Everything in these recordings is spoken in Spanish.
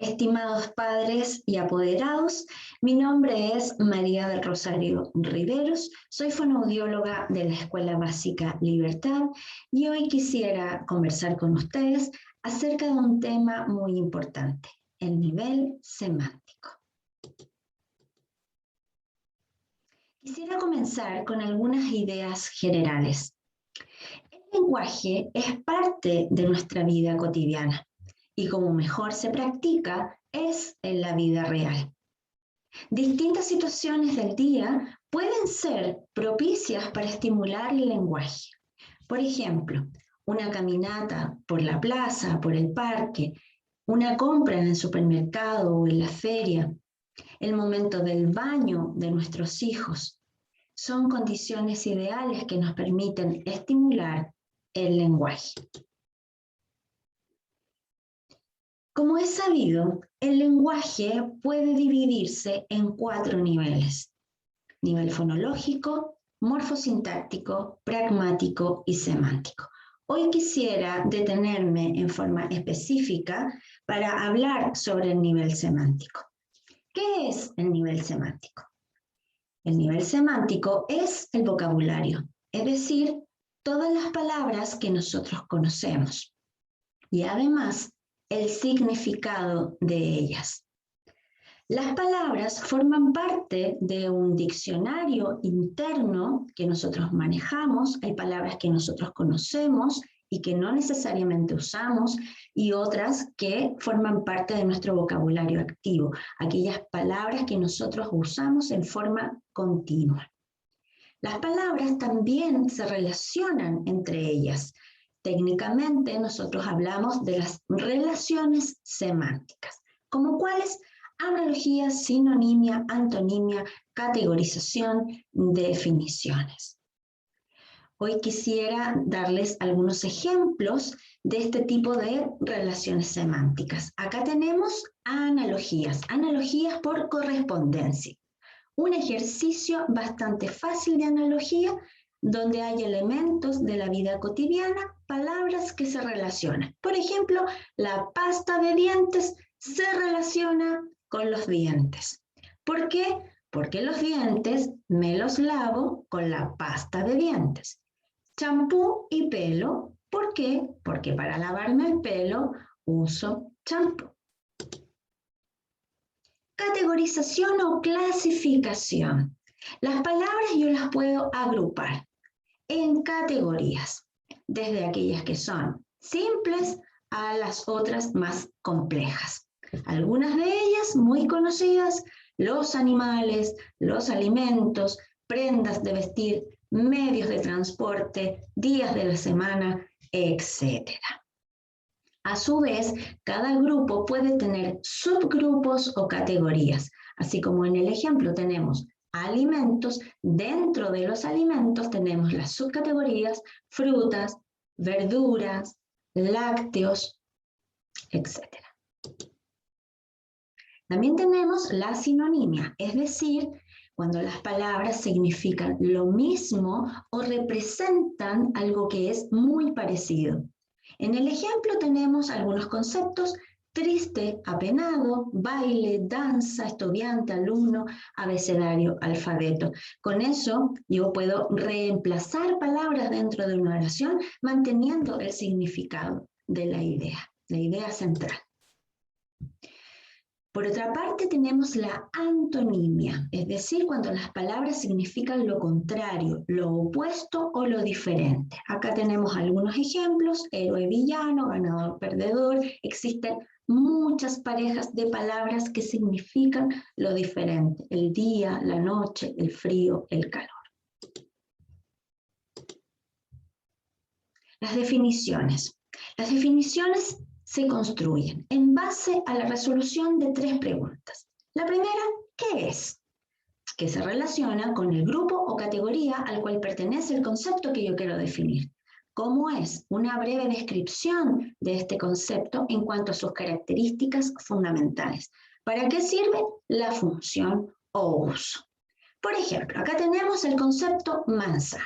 Estimados padres y apoderados, mi nombre es María del Rosario Riveros, soy fonoaudióloga de la Escuela Básica Libertad y hoy quisiera conversar con ustedes acerca de un tema muy importante, el nivel semántico. Quisiera comenzar con algunas ideas generales. El lenguaje es parte de nuestra vida cotidiana y como mejor se practica es en la vida real. Distintas situaciones del día pueden ser propicias para estimular el lenguaje. Por ejemplo, una caminata por la plaza, por el parque, una compra en el supermercado o en la feria, el momento del baño de nuestros hijos. Son condiciones ideales que nos permiten estimular el lenguaje. Como es sabido, el lenguaje puede dividirse en 4 niveles: nivel fonológico, morfosintáctico, pragmático y semántico. Hoy quisiera detenerme en forma específica para hablar sobre el nivel semántico. ¿Qué es el nivel semántico? El nivel semántico es el vocabulario, es decir, todas las palabras que nosotros conocemos y además el significado de ellas. Las palabras forman parte de un diccionario interno que nosotros manejamos. Hay palabras que nosotros conocemos y que no necesariamente usamos, y otras que forman parte de nuestro vocabulario activo, aquellas palabras que nosotros usamos en forma continua. Las palabras también se relacionan entre ellas. Técnicamente nosotros hablamos de las relaciones semánticas, como cuáles: analogía, sinonimia, antonimia, categorización, definiciones. Hoy quisiera darles algunos ejemplos de este tipo de relaciones semánticas. Acá tenemos analogías, analogías por correspondencia. Un ejercicio bastante fácil de analogía, donde hay elementos de la vida cotidiana, palabras que se relacionan. Por ejemplo, la pasta de dientes se relaciona con los dientes. ¿Por qué? Porque los dientes me los lavo con la pasta de dientes. Champú y pelo, ¿por qué? Porque para lavarme el pelo uso champú. Categorización o clasificación. Las palabras yo las puedo agrupar en categorías, desde aquellas que son simples a las otras más complejas. Algunas de ellas muy conocidas: los animales, los alimentos, prendas de vestir, medios de transporte, días de la semana, etc. A su vez, cada grupo puede tener subgrupos o categorías, así como en el ejemplo tenemos alimentos. Dentro de los alimentos tenemos las subcategorías: frutas, verduras, lácteos, etc. También tenemos la sinonimia, es decir, cuando las palabras significan lo mismo o representan algo que es muy parecido. En el ejemplo tenemos algunos conceptos: triste, apenado, baile, danza, estudiante, alumno, abecedario, alfabeto. Con eso yo puedo reemplazar palabras dentro de una oración manteniendo el significado de la idea central. Por otra parte tenemos la antonimia, es decir, cuando las palabras significan lo contrario, lo opuesto o lo diferente. Acá tenemos algunos ejemplos: héroe, villano, ganador, perdedor. Existen muchas parejas de palabras que significan lo diferente: el día, la noche, el frío, el calor. Las definiciones. Las definiciones se construyen en base a la resolución de 3 preguntas. La primera: ¿qué es? Que se relaciona con el grupo o categoría al cual pertenece el concepto que yo quiero definir. ¿Cómo es? Una breve descripción de este concepto en cuanto a sus características fundamentales. ¿Para qué sirve? La función o uso. Por ejemplo, acá tenemos el concepto manzana.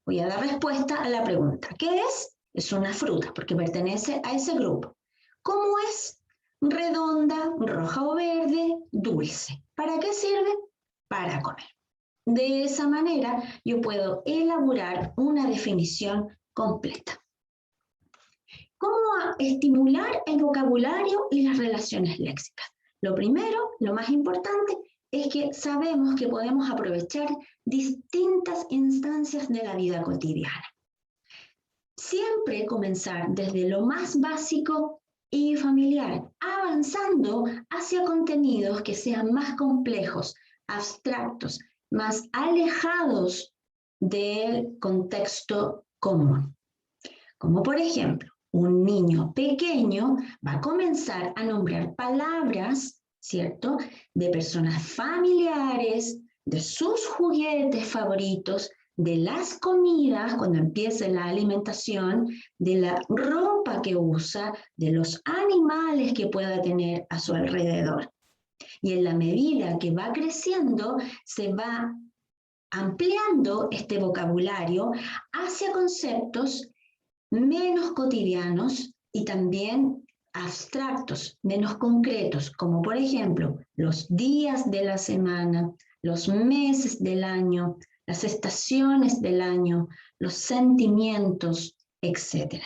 Voy a dar respuesta a la pregunta: ¿qué es? Es una fruta, porque pertenece a ese grupo. ¿Cómo es? redonda, roja o verde, dulce. ¿Para qué sirve? Para comer. De esa manera yo puedo elaborar una definición completa. ¿Cómo estimular el vocabulario y las relaciones léxicas? Lo primero, lo más importante, es que sabemos que podemos aprovechar distintas instancias de la vida cotidiana. Siempre comenzar desde lo más básico y familiar, avanzando hacia contenidos que sean más complejos, abstractos, más alejados del contexto común. Como por ejemplo, un niño pequeño va a comenzar a nombrar palabras, ¿cierto?, de personas familiares, de sus juguetes favoritos, de las comidas, cuando empiece la alimentación, de la ropa que usa, de los animales que pueda tener a su alrededor. Y en la medida que va creciendo, se va ampliando este vocabulario hacia conceptos menos cotidianos y también abstractos, menos concretos, como por ejemplo los días de la semana, los meses del año, las estaciones del año, los sentimientos, etc.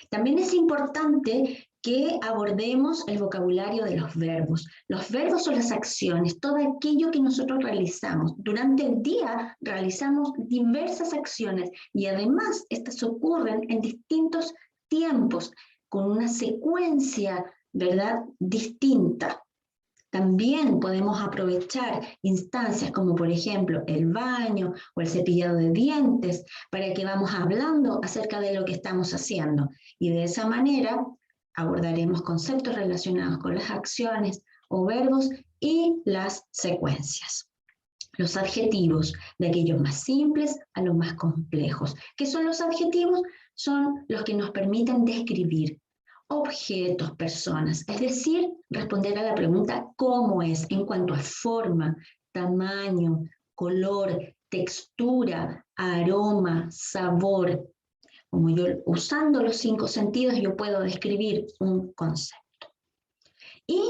También es importante que abordemos el vocabulario de los verbos. Los verbos son las acciones, todo aquello que nosotros realizamos. Durante el día realizamos diversas acciones y además estas ocurren en distintos tiempos, con una secuencia, ¿verdad?, distinta. También podemos aprovechar instancias como por ejemplo el baño o el cepillado de dientes para que vamos hablando acerca de lo que estamos haciendo y de esa manera abordaremos conceptos relacionados con las acciones o verbos y las secuencias. Los adjetivos, de aquellos más simples a los más complejos. ¿Qué son los adjetivos? Son los que nos permiten describir objetos, personas, es decir, responder a la pregunta ¿cómo es? En cuanto a forma, tamaño, color, textura, aroma, sabor. Como yo, usando los 5 sentidos, yo puedo describir un concepto. Y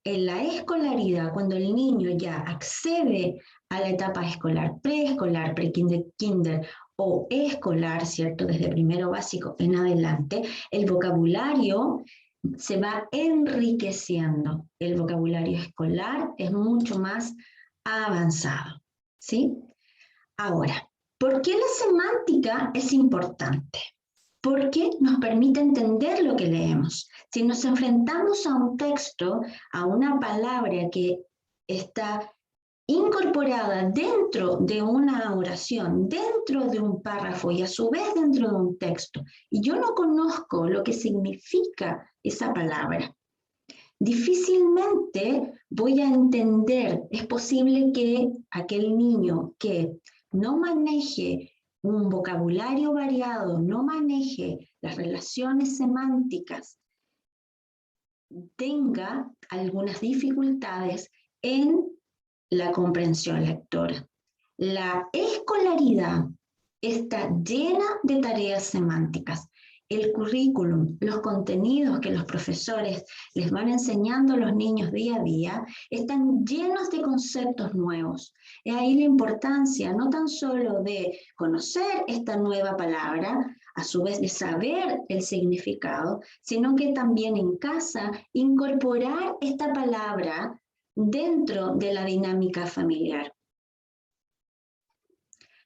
en la escolaridad, cuando el niño ya accede a la etapa escolar, preescolar, pre-kinder, kinder o escolar, ¿cierto? Desde primero básico en adelante, el vocabulario se va enriqueciendo. El vocabulario escolar es mucho más avanzado, ¿sí? Ahora, ¿por qué la semántica es importante? Porque nos permite entender lo que leemos. Si nos enfrentamos a un texto, a una palabra que está incorporada dentro de una oración, dentro de un párrafo y a su vez dentro de un texto, y yo no conozco lo que significa esa palabra, difícilmente voy a entender. Es posible que aquel niño que no maneje un vocabulario variado, no maneje las relaciones semánticas, tenga algunas dificultades en la comprensión lectora. La escolaridad está llena de tareas semánticas. El currículum, los contenidos que los profesores les van enseñando a los niños día a día, están llenos de conceptos nuevos. Es ahí la importancia no tan solo de conocer esta nueva palabra, a su vez de saber el significado, sino que también en casa incorporar esta palabra dentro de la dinámica familiar.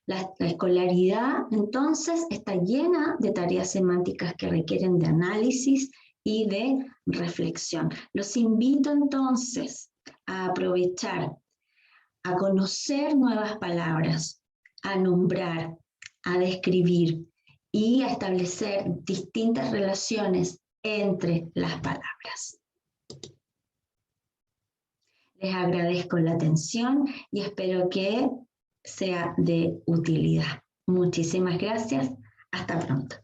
La escolaridad, entonces, está llena de tareas semánticas que requieren de análisis y de reflexión. Los invito, entonces, a aprovechar, a conocer nuevas palabras, a nombrar, a describir y a establecer distintas relaciones entre las palabras. Les agradezco la atención y espero que sea de utilidad. Muchísimas gracias. Hasta pronto.